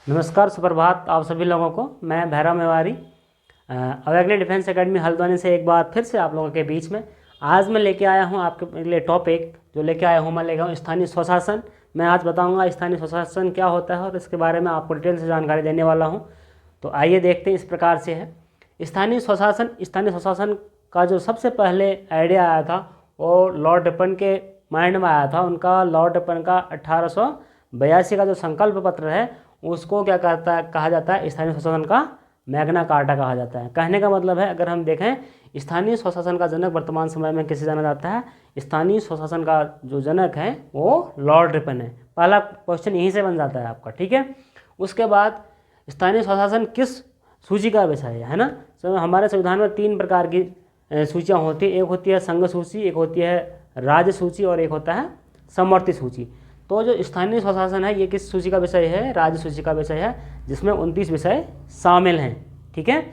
नमस्कार, सुप्रभात आप सभी लोगों को। मैं भैरव मेवारी अवेगनी डिफेंस एकेडमी हल्द्वानी से एक बार फिर से आप लोगों के बीच में आज मैं लेके आया हूं आपके लिए टॉपिक जो लेके आया हूं मैं लेके आऊँ स्थानीय स्वशासन। मैं आज बताऊंगा स्थानीय स्वशासन क्या होता है और इसके बारे में आपको डिटेल से जानकारी देने वाला हूं। तो आइए देखते हैं। इस प्रकार से है स्थानीय स्वशासन का जो सबसे पहले आइडिया आया था वो लॉर्ड रिपन के माइंड में आया था। उनका लॉर्ड रिपन का 1882 का जो संकल्प पत्र है उसको क्या कहा जाता है, स्थानीय स्वशासन का मैग्ना कार्टा कहा जाता है। कहने का मतलब है, अगर हम देखें स्थानीय स्वशासन का जनक वर्तमान समय में किसे जाना जाता है, स्थानीय स्वशासन का जो जनक है वो लॉर्ड रिपन है। पहला क्वेश्चन यहीं से बन जाता है आपका, ठीक है। उसके बाद स्थानीय स्वशासन किस सूची का विषय है ना। तो हमारे संविधान में 3 प्रकार की सूचियाँ होती है। एक होती है संघ सूची, एक होती है राज्य सूची और एक होता है समवर्ती सूची। तो जो स्थानीय स्वशासन है ये किस सूची का विषय है, राज्य सूची का विषय है, जिसमें 29 विषय शामिल हैं, ठीक है।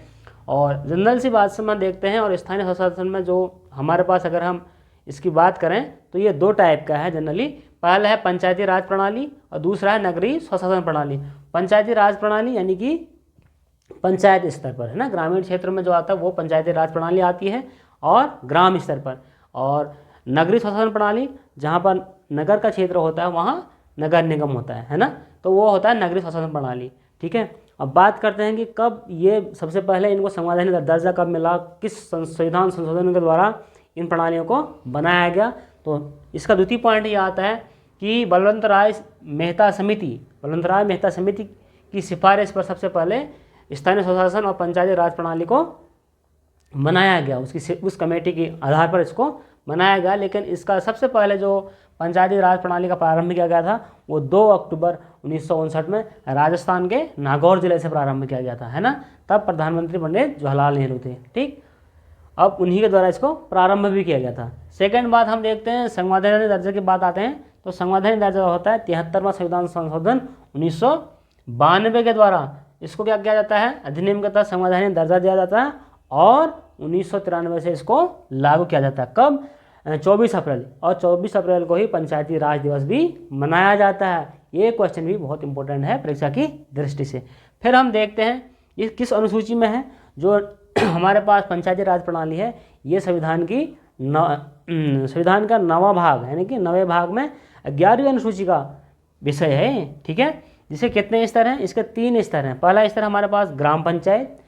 और जनरल सी बात से हम देखते हैं, और स्थानीय स्वशासन में जो हमारे पास अगर हम इसकी बात करें तो ये 2 टाइप का है जनरली। पहला है पंचायती राज प्रणाली और दूसरा है नगरीय स्वशासन प्रणाली। पंचायती राज प्रणाली यानी कि पंचायत स्तर पर है ना, ग्रामीण क्षेत्र में जो आता है वो पंचायती राज प्रणाली आती है और ग्राम स्तर पर। और नगरीय स्वशासन प्रणाली जहाँ पर नगर का क्षेत्र होता है वहाँ नगर निगम होता है ना, तो वो होता है नगरीय स्वशासन प्रणाली, ठीक है। अब बात करते हैं कि कब ये सबसे पहले इनको संवैधानिक दर्जा कब मिला, किस संविधान संशोधन के द्वारा इन प्रणालियों को बनाया गया। तो इसका द्वितीय पॉइंट ये आता है कि बलवंत राय मेहता समिति की सिफारिश पर सबसे पहले स्थानीय स्वशासन और पंचायती राज प्रणाली को बनाया गया। उस कमेटी के आधार पर इसको बनाया गया। लेकिन इसका सबसे पहले जो पंचायती राज प्रणाली का प्रारंभ किया गया था वो 2 अक्टूबर 1959 में राजस्थान के नागौर जिले से प्रारंभ किया गया था, है ना। तब प्रधानमंत्री पंडित जवाहरलाल नेहरू थे, ठीक। अब उन्हीं के द्वारा इसको प्रारंभ भी किया गया था। सेकंड बात हम देखते हैं संवैधानिक दर्जे की बात आते हैं। तो संवैधानिक दर्जा होता है 73वां संविधान संशोधन 1992 के द्वारा इसको क्या किया जाता है, अधिनियम के तहत संवैधानिक दर्जा दिया जाता है और 1993 से इसको लागू किया जाता है। कब, 24 अप्रैल, और 24 अप्रैल को ही पंचायती राज दिवस भी मनाया जाता है। ये क्वेश्चन भी बहुत इंपॉर्टेंट है परीक्षा की दृष्टि से। फिर हम देखते हैं ये किस अनुसूची में है। जो हमारे पास पंचायती राज प्रणाली है ये संविधान का 9वां भाग यानी कि 9वें भाग में 11वीं अनुसूची का विषय है, ठीक है। जिसे कितने स्तर हैं, इसके 3 स्तर हैं। पहला स्तर हमारे पास ग्राम पंचायत,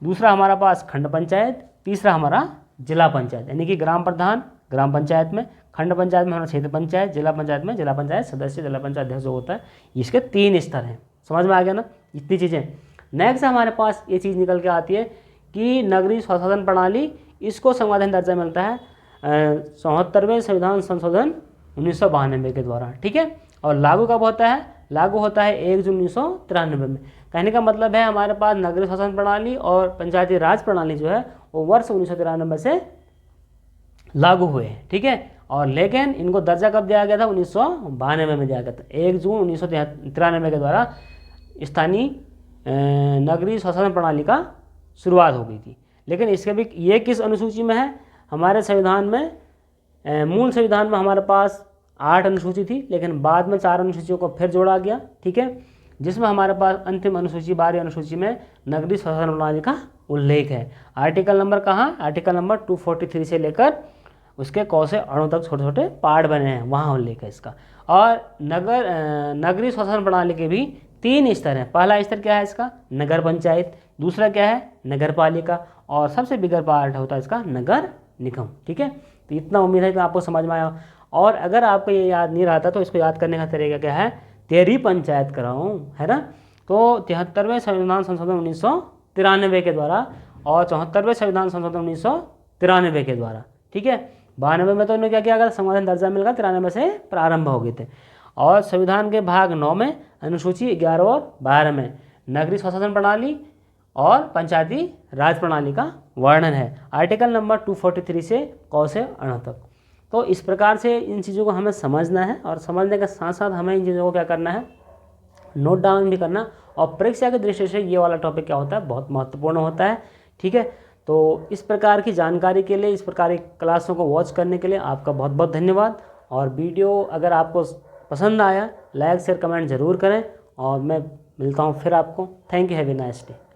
दूसरा हमारा पास खंड पंचायत, तीसरा हमारा जिला पंचायत। यानी कि ग्राम प्रधान ग्राम पंचायत में, खंड पंचायत में हमारा क्षेत्र पंचायत, जिला पंचायत में जिला पंचायत सदस्य, जिला पंचायत अध्यक्ष जो होता है, इसके 3 स्तर हैं। समझ में आ गया ना इतनी चीज़ें। नेक्स्ट हमारे पास ये चीज़ निकल के आती है कि नगरीय स्वशासन प्रणाली, इसको संवैधानिक दर्जा मिलता है 74वें संविधान संशोधन 1992 के द्वारा, ठीक है। और लागू कब होता है, लागू होता है 1 जून 1993 में। कहने का मतलब है हमारे पास नगरीय स्वशासन प्रणाली और पंचायती राज प्रणाली जो है वो वर्ष 1993 से लागू हुए हैं, ठीक है। और लेकिन इनको दर्जा कब दिया गया था, 1992 में दिया गया था। 1 जून 1993 के द्वारा स्थानीय नगरीय स्वशासन प्रणाली का शुरुआत हो गई थी। लेकिन इसके भी ये किस अनुसूची में है, हमारे संविधान में मूल संविधान में हमारे पास 8 अनुसूची थी, लेकिन बाद में 4 अनुसूचियों को फिर जोड़ा गया, ठीक है। जिसमें हमारे पास अंतिम अनुसूची 12वीं अनुसूची में नगरीय स्वशासन प्रणाली का उल्लेख है। आर्टिकल नंबर कहाँ, आर्टिकल नंबर 243 से लेकर उसके क से अणु तक छोटे छोटे पार्ट बने हैं, वहाँ उल्लेख है इसका। और नगरीय स्वशासन प्रणाली के भी 3 स्तर हैं। पहला स्तर क्या है इसका, नगर पंचायत, दूसरा क्या है नगर पालिका, और सबसे बिगर पार्ट होता है इसका नगर निगम, ठीक है। तो इतना उम्मीद है कि आपको समझ में आया। और अगर आपको ये याद नहीं रहता तो इसको याद करने का तरीका क्या है, तेरी पंचायत कराऊँ, है ना। तो 73वें संविधान संशोधन 1993 के द्वारा और 74वें संविधान संशोधन 1993 के द्वारा, ठीक है। 92 में तो इन्होंने क्या किया, अगर संवैधानिक दर्जा मिल गया, 93 से प्रारंभ हो गए थे। और संविधान के भाग 9 में अनुसूची 11 और 12 में नगरीय स्वशासन प्रणाली और पंचायती राज प्रणाली का वर्णन है। आर्टिकल नंबर 243 से क से अण तक। तो इस प्रकार से इन चीज़ों को हमें समझना है, और समझने के साथ साथ हमें इन चीज़ों को क्या करना है, नोट डाउन भी करना। और परीक्षा की दृष्टि से ये वाला टॉपिक क्या होता है, बहुत महत्वपूर्ण होता है, ठीक है। तो इस प्रकार की जानकारी के लिए, इस प्रकार की क्लासों को वॉच करने के लिए आपका बहुत बहुत धन्यवाद। और वीडियो अगर आपको पसंद आया, लाइक शेयर कमेंट ज़रूर करें। और मैं मिलता हूँ फिर आपको। Thank you, have a nice day.